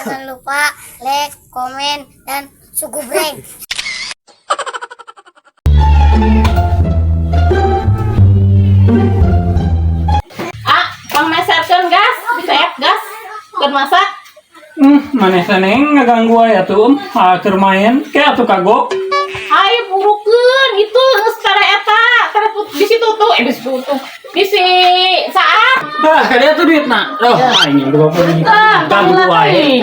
Jangan lupa like, komen, dan subscribe. Bang meserkeun gas, diseep gas, keur masak. Maneh seneng ngaganggu aya tuh keur main kayak atuh kagok. Ayo burukeun itu geus tara eta, tara bisi tutup, bisi tutup. Bisi saat. Kada tuh duitna. Loh, anjing 20 ganggu wae.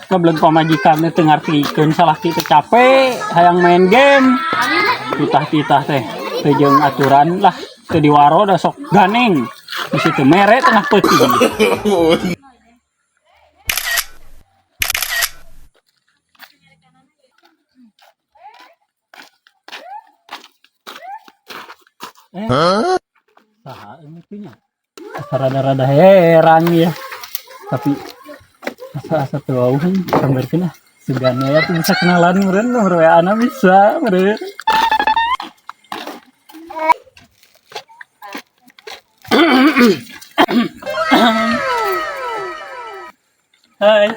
Kebelet pamajikan teh ngartikeun salah kita capek hayang main game. Titah-titah teh teu jeung aturan lah teu diwaro da sok ganeng. Di situ mere tengah peuting. Saha emutinya? Rada-rada heran ya. Tapi asa teu wauh sambarkeun ah. Sugana ya tuh bisa kenalan meureun nomor WA-na bisa meureun. Hai.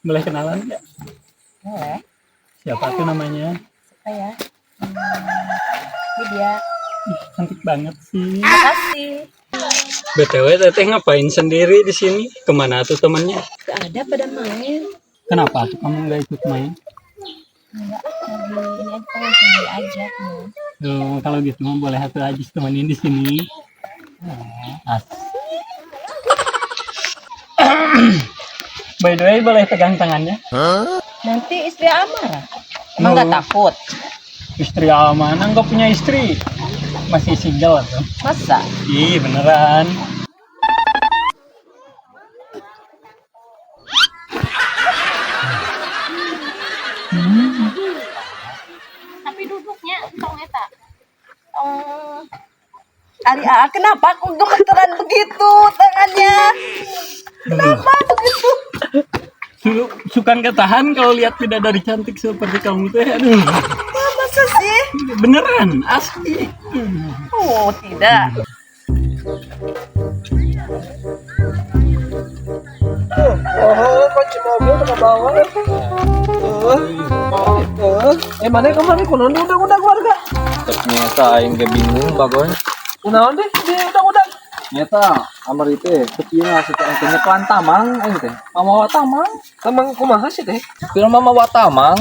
Boleh kenalan enggak? Boleh. Siapa tuh namanya? Siapa ya? Lydia. Cantik banget sih. Makasih. BTW teteh ngapain sendiri di sini? Kemana tuh temannya? Gak ada pada main. Kenapa tuh kamu nggak ikut main? Enggak, lagi ini aja pengen sendiri aja. Kalau gitu mah boleh satu aja temenin di sini. As. By the way, boleh pegang tangannya? Nanti istri amarah. Emang No. gak takut? Istri amanah nggak punya istri, masih single tuh. Masa? Ih beneran. Tapi duduknya tong eta. Ali kenapa aku gemeteran begitu tangannya? Kenapa begitu? Suka nggak tahan kalau lihat bidadari cantik seperti kamu teh. Aduh, Masa sih? beneran asli. Oh, tidak. Kunci mobil ke bawah. Mana kemarin kuno udah keluarga. Ternyata aing ge bingung bagon. Kunaon deh di udah. Nyata amar itu kecil ngasih teh nyekelan tamang aing teh. Mama tamang. Tamang kumaha sih teh? Film mama tamang.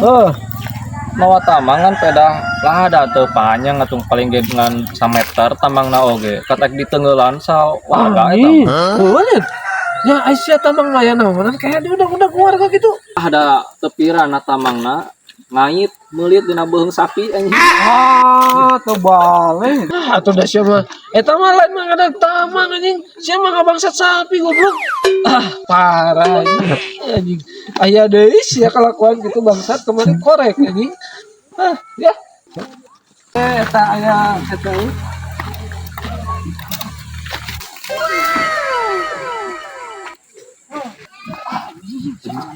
Mawa tamang kan pedah lah ada teu panjang atung paling ge dengan 1 meter tamangna oge. Katek di tenggelan sawaga eta. Boleh. Ya Aisyah tamang layan naon kayak di udah keluarga gitu. Ada tepirana tamangna ngait meulit dina beuheung sapi anjing. Terbalik. Atuh dah siapa? Eta mah lain mah ada tamang anjing. Sia mah bangsat sapi goblok. Parah anjing. Aya deui sia kelakuan gitu bangsat kemarin korek anjing. Ya. Eta aya eta.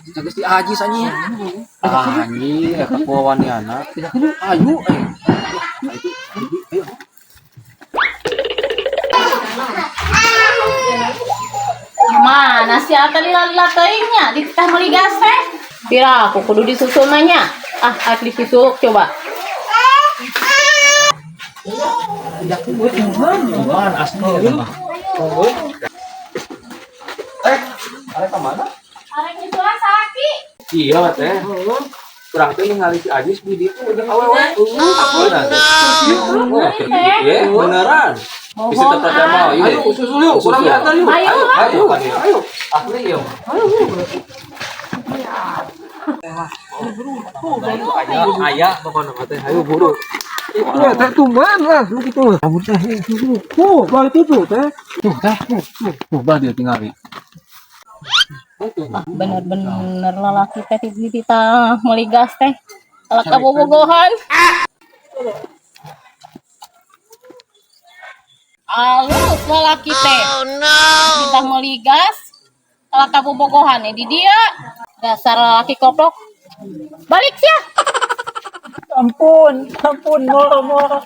Geus di ajis anjing. Anjing eta waniana. Ayo Mana si Ata lila teuingnya di teh meuli gas teh? Pira aku kudu disusul nanya. Ak disusuk coba. Tuhan asli eta mah. Arek ka mana? Arek disulah salaki. Iya teh. Kurang teh ningali si Ajis di ditu jeung awewe. Iya, beneran. Bisa tetap mau. Ayo susul yuk, kurang diantar yuk. Ayo. Asli yuk. Aya pokona teh. Ayo buru. Itu teh tumban lah lu gitu. Rambut teh bah itu tuh teh. Tuh bah dia tinggal. Bener-bener lalaki teh kita meuli gas teh. Ala kabobogohan. Alus lalaki teh. Kita meuli gas. Ala kabobogohan di dia. Dasar lalaki koplok. Balik sia. Ampun, moro.